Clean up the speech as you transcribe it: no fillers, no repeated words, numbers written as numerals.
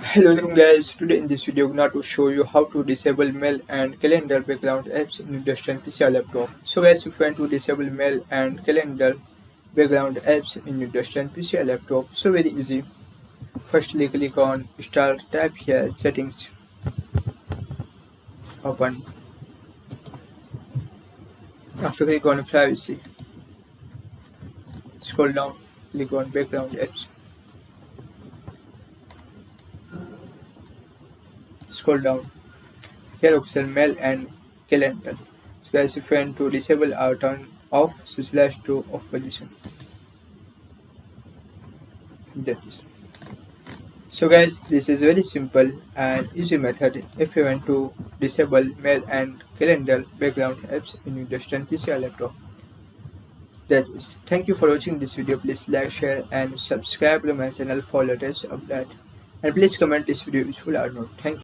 Hello guys, today in this video I'm going to show you how to disable mail and calendar background apps in your desktop PC or laptop. So guys, if you want to disable mail and calendar background apps in your desktop PC or laptop, so very easy. Firstly click on Start, tap here Settings, open. After click on Privacy, scroll down, click on Background apps, scroll down. Here option mail and calendar. So guys, if you want to disable or turn off, so slash to off position. That is. So guys, this is very simple and easy method if you want to disable mail and calendar background apps in your desktop PC or laptop. That is. Thank you for watching this video. Please like, share and subscribe to my channel for latest update. And please comment this video useful or not. Thank you.